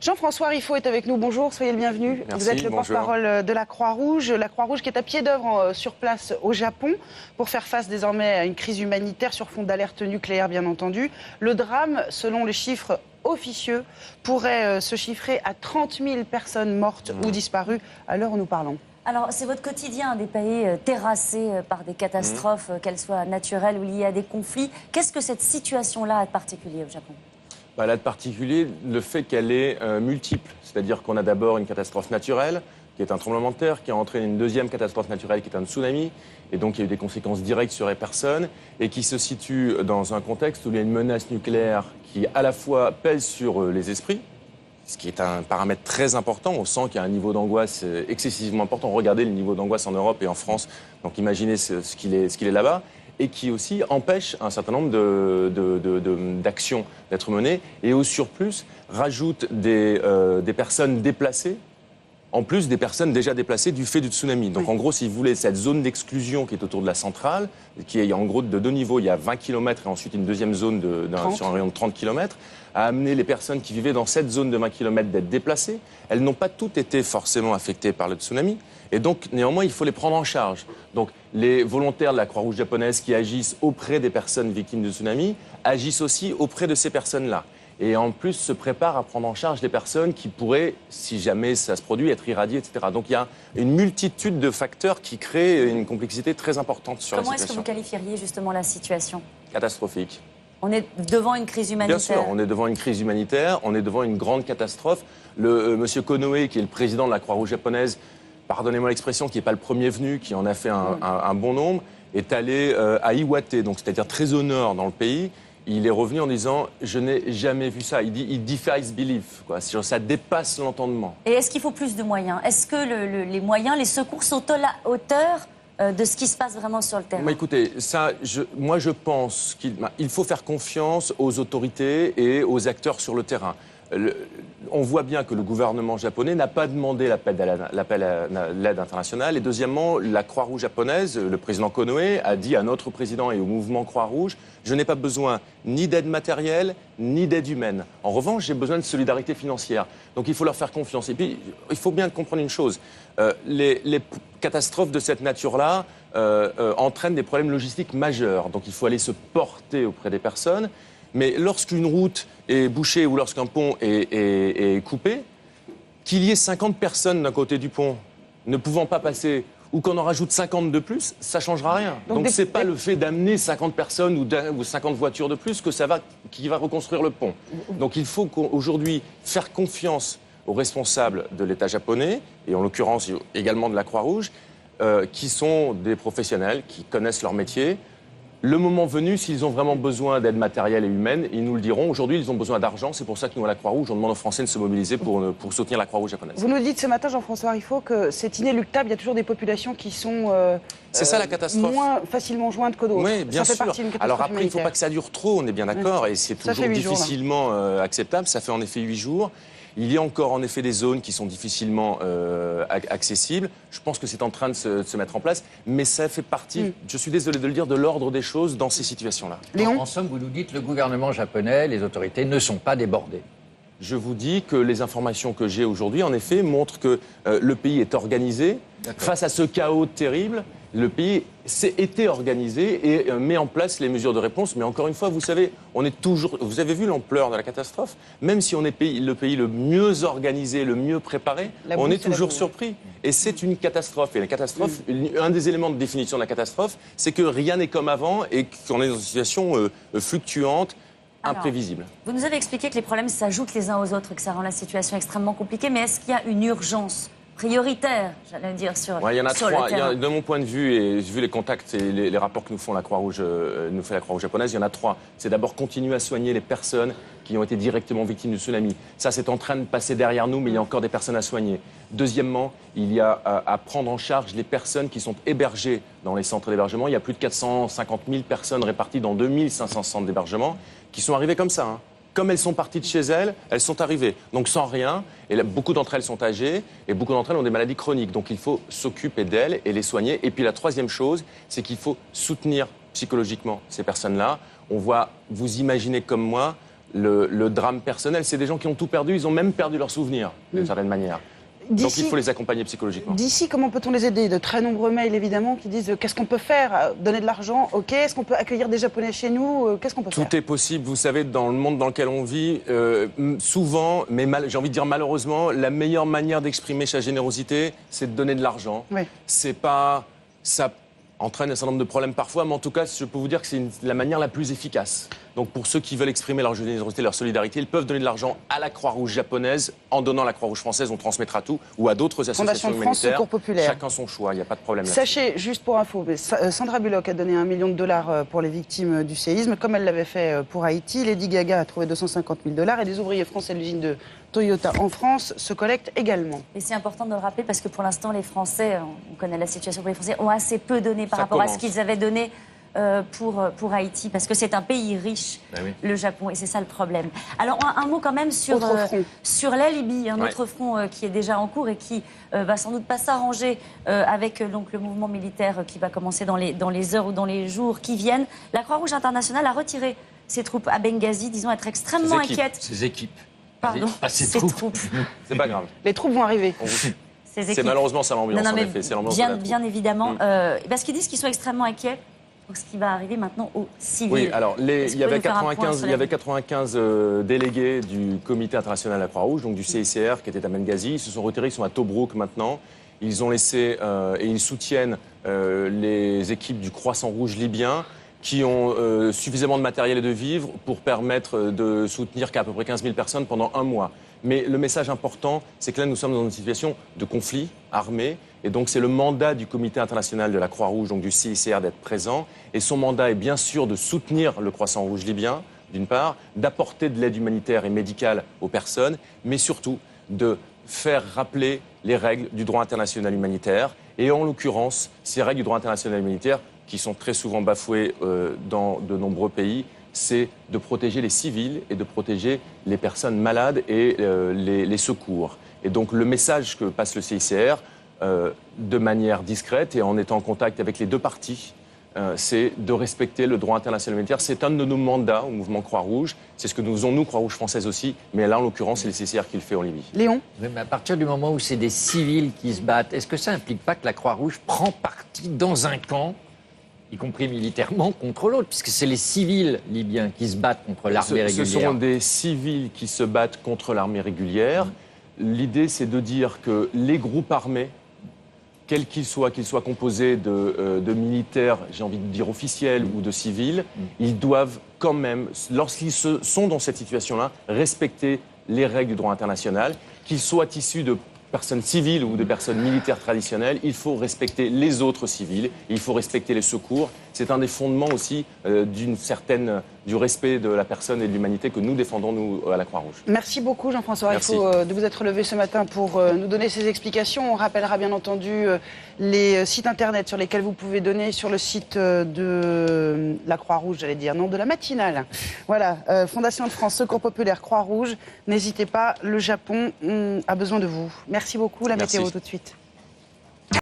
Jean-François Riffaut est avec nous. Bonjour, soyez le bienvenu. Merci, vous êtes le porte-parole de la Croix-Rouge. La Croix-Rouge qui est à pied d'œuvre sur place au Japon pour faire face désormais à une crise humanitaire sur fond d'alerte nucléaire, bien entendu. Le drame, selon les chiffres officieux, pourrait se chiffrer à 30 000 personnes mortes ou disparues à l'heure où nous parlons. Alors, c'est votre quotidien, des pays terrassés par des catastrophes, qu'elles soient naturelles ou liées à des conflits. Qu'est-ce que cette situation-là a de particulier au Japon ? Elle a de particulier le fait qu'elle est multiple. C'est-à-dire qu'on a d'abord une catastrophe naturelle, qui est un tremblement de terre, qui a entraîné une deuxième catastrophe naturelle, qui est un tsunami. Et donc, il y a eu des conséquences directes sur les personnes et qui se situe dans un contexte où il y a une menace nucléaire qui, à la fois, pèse sur les esprits, ce qui est un paramètre très important. On sent qu'il y a un niveau d'angoisse excessivement important. Regardez le niveau d'angoisse en Europe et en France. Donc, imaginez ce qu'il est là-bas. Et qui aussi empêche un certain nombre d'actions d'être menées, et au surplus rajoute des personnes déplacées, en plus des personnes déjà déplacées du fait du tsunami. Donc en gros, si vous voulez, cette zone d'exclusion qui est autour de la centrale, qui est en gros de deux niveaux, il y a 20 km et ensuite une deuxième zone sur un rayon de 30 km, a amené les personnes qui vivaient dans cette zone de 20 km d'être déplacées. Elles n'ont pas toutes été forcément affectées par le tsunami. Et donc, néanmoins, il faut les prendre en charge. Donc, les volontaires de la Croix-Rouge japonaise qui agissent auprès des personnes victimes du tsunami agissent aussi auprès de ces personnes-là. Et en plus, se préparent à prendre en charge les personnes qui pourraient, si jamais ça se produit, être irradiées, etc. Donc, il y a une multitude de facteurs qui créent une complexité très importante sur la situation. Comment est-ce que vous qualifieriez justement la situation ? Catastrophique. On est devant une crise humanitaire. Bien sûr, on est devant une crise humanitaire, on est devant une grande catastrophe. Monsieur Konoe, qui est le président de la Croix-Rouge japonaise, pardonnez-moi l'expression, qui n'est pas le premier venu, qui en a fait un bon nombre, est allé à Iwate, donc c'est-à-dire très au nord dans le pays. Il est revenu en disant « je n'ai jamais vu ça ». Il dit « it defies belief », ça dépasse l'entendement. Et est-ce qu'il faut plus de moyens ? Est-ce que les moyens, les secours sont à la hauteur de ce qui se passe vraiment sur le terrain ? Écoutez, moi je pense qu'il faut faire confiance aux autorités et aux acteurs sur le terrain. On voit bien que le gouvernement japonais n'a pas demandé l'appel à l'aide internationale. Et deuxièmement, la Croix-Rouge japonaise, le président Konoe, a dit à notre président et au mouvement Croix-Rouge « Je n'ai pas besoin ni d'aide matérielle, ni d'aide humaine. En revanche, j'ai besoin de solidarité financière. » Donc il faut leur faire confiance. Et puis, il faut bien comprendre une chose. Les catastrophes de cette nature-là entraînent des problèmes logistiques majeurs. Donc il faut aller se porter auprès des personnes. Mais lorsqu'une route est bouchée ou lorsqu'un pont est coupé, qu'il y ait 50 personnes d'un côté du pont ne pouvant pas passer ou qu'on en rajoute 50 de plus, ça ne changera rien. Donc ce n'est pas le fait d'amener 50 personnes ou 50 voitures de plus qui va reconstruire le pont. Donc il faut aujourd'hui faire confiance aux responsables de l'État japonais, et en l'occurrence également de la Croix-Rouge, qui sont des professionnels, qui connaissent leur métier. Le moment venu, s'ils ont vraiment besoin d'aide matérielle et humaine, ils nous le diront. Aujourd'hui, ils ont besoin d'argent. C'est pour ça que nous, à la Croix-Rouge, on demande aux Français de se mobiliser pour soutenir la Croix-Rouge japonaise. Vous nous dites ce matin, Jean-François Riffaut, que c'est inéluctable. Il y a toujours des populations qui sont c'est ça, la catastrophe. moins facilement jointes que d'autres. Oui, bien sûr. Alors après, il ne faut pas que ça dure trop, on est bien d'accord. Et c'est toujours difficilement acceptable. Ça fait en effet 8 jours. Il y a encore en effet des zones qui sont difficilement accessibles. Je pense que c'est en train de se mettre en place, mais ça fait partie, je suis désolé de le dire, de l'ordre des choses dans ces situations-là. En somme, vous nous dites que le gouvernement japonais, les autorités ne sont pas débordées. Je vous dis que les informations que j'ai aujourd'hui, en effet, montrent que le pays est organisé. Face à ce chaos terrible, le pays s'est été organisé et met en place les mesures de réponse. Mais encore une fois, vous savez, vous avez vu l'ampleur de la catastrophe. Même si on est le pays le mieux organisé, le mieux préparé, on est toujours surpris. Et c'est une catastrophe. Et la catastrophe, un des éléments de définition de la catastrophe, c'est que rien n'est comme avant et qu'on est dans une situation fluctuante, imprévisible. Vous nous avez expliqué que les problèmes s'ajoutent les uns aux autres et que ça rend la situation extrêmement compliquée. Mais est-ce qu'il y a une urgence prioritaire, j'allais dire, sur le terrain? Il y en a trois. De mon point de vue, et vu les contacts et les rapports que nous font la Croix-Rouge, japonaise, il y en a trois. C'est d'abord continuer à soigner les personnes qui ont été directement victimes du tsunami. Ça, c'est en train de passer derrière nous, mais il y a encore des personnes à soigner. Deuxièmement, il y a à prendre en charge les personnes qui sont hébergées dans les centres d'hébergement. Il y a plus de 450 000 personnes réparties dans 2500 centres d'hébergement qui sont arrivées comme ça. Comme elles sont parties de chez elles, elles sont arrivées. Donc sans rien. Et là, beaucoup d'entre elles sont âgées et beaucoup d'entre elles ont des maladies chroniques. Donc il faut s'occuper d'elles et les soigner. Et puis la troisième chose, c'est qu'il faut soutenir psychologiquement ces personnes-là. On voit, vous imaginez comme moi, le drame personnel. C'est des gens qui ont tout perdu, ils ont même perdu leurs souvenirs, d'une certaine manière. Donc il faut les accompagner psychologiquement. D'ici, comment peut-on les aider? De très nombreux mails, évidemment, qui disent qu'est-ce qu'on peut faire? Donner de l'argent, ok. Est-ce qu'on peut accueillir des Japonais chez nous? Qu'est-ce qu'on peut faire? Tout est possible. Vous savez, dans le monde dans lequel on vit, souvent, mais j'ai envie de dire malheureusement, la meilleure manière d'exprimer sa générosité, c'est de donner de l'argent. Oui. C'est pas... Ça entraîne un certain nombre de problèmes parfois, mais en tout cas, je peux vous dire que c'est la manière la plus efficace. Donc pour ceux qui veulent exprimer leur générosité, leur solidarité, ils peuvent donner de l'argent à la Croix-Rouge japonaise. En donnant à la Croix-Rouge française, on transmettra tout, ou à d'autres associations Fondation de France, humanitaires. Secours Populaire. Chacun son choix, il n'y a pas de problème là-dessus. Sachez, juste pour info, Sandra Bullock a donné $1 million pour les victimes du séisme, comme elle l'avait fait pour Haïti. Lady Gaga a trouvé $250 000 et des ouvriers français de l'usine de Toyota en France se collectent également. Et c'est important de le rappeler parce que pour l'instant, les Français, on connaît la situation pour les Français, ont assez peu donné par rapport à ce qu'ils avaient donné pour Haïti, parce que c'est un pays riche, le Japon, et c'est ça le problème. Alors un mot quand même sur la Libye, un autre front qui est déjà en cours et qui va sans doute pas s'arranger avec donc le mouvement militaire qui va commencer dans les heures ou dans les jours qui viennent. La Croix-Rouge internationale a retiré ses troupes à Benghazi, disons être extrêmement inquiète. Ses équipes. Pardon, pas ses ses troupes. troupes. C'est pas grave. Les troupes vont arriver. C'est malheureusement ça l'ambiance, Non, en mais effet. C'est l'ambiance bien évidemment. Parce qu'ils disent qu'ils sont extrêmement inquiets pour ce qui va arriver maintenant aux civils. Oui, alors il y avait 95 délégués du Comité international de la Croix-Rouge, donc du CICR, qui étaient à Benghazi. Ils se sont retirés, ils sont à Tobrouk maintenant. Ils ont laissé et ils soutiennent les équipes du Croissant Rouge libyen, qui ont suffisamment de matériel et de vivres pour permettre de soutenir qu'à peu près 15 000 personnes pendant un mois. Mais le message important, c'est que là, nous sommes dans une situation de conflit armé. Et donc, c'est le mandat du Comité international de la Croix-Rouge, donc du CICR, d'être présent. Et son mandat est bien sûr de soutenir le Croissant Rouge libyen, d'une part, d'apporter de l'aide humanitaire et médicale aux personnes, mais surtout de faire rappeler les règles du droit international humanitaire. Et en l'occurrence, ces règles du droit international humanitaire, qui sont très souvent bafouées dans de nombreux pays, c'est de protéger les civils et de protéger les personnes malades et les secours. Et donc le message que passe le CICR, de manière discrète et en étant en contact avec les deux parties, c'est de respecter le droit international humanitaire. C'est un de nos mandats au mouvement Croix-Rouge. C'est ce que nous faisons, nous, Croix-Rouge française aussi. Mais là, en l'occurrence, c'est le CICR qui le fait en Libye. Léon? Oui, mais à partir du moment où c'est des civils qui se battent, est-ce que ça n'implique pas que la Croix-Rouge prend parti dans un camp, y compris militairement, contre l'autre, puisque c'est les civils libyens qui se battent contre l'armée régulière. Ce sont des civils qui se battent contre l'armée régulière. L'idée, c'est de dire que les groupes armés, quels qu'ils soient composés de militaires, j'ai envie de dire officiels ou de civils, ils doivent quand même, lorsqu'ils sont dans cette situation-là, respecter les règles du droit international, qu'ils soient issus de personnes civiles ou de personnes militaires traditionnelles, il faut respecter les autres civils, il faut respecter les secours. C'est un des fondements aussi du respect de la personne et de l'humanité que nous défendons, nous, à la Croix-Rouge. Merci beaucoup, Jean-François Riffaut, de vous être levé ce matin pour nous donner ces explications. On rappellera bien entendu les sites internet sur lesquels vous pouvez donner, sur le site de la Croix-Rouge, j'allais dire, non, de la matinale. Voilà, Fondation de France, Secours Populaire, Croix-Rouge. N'hésitez pas, le Japon a besoin de vous. Merci beaucoup, la météo tout de suite.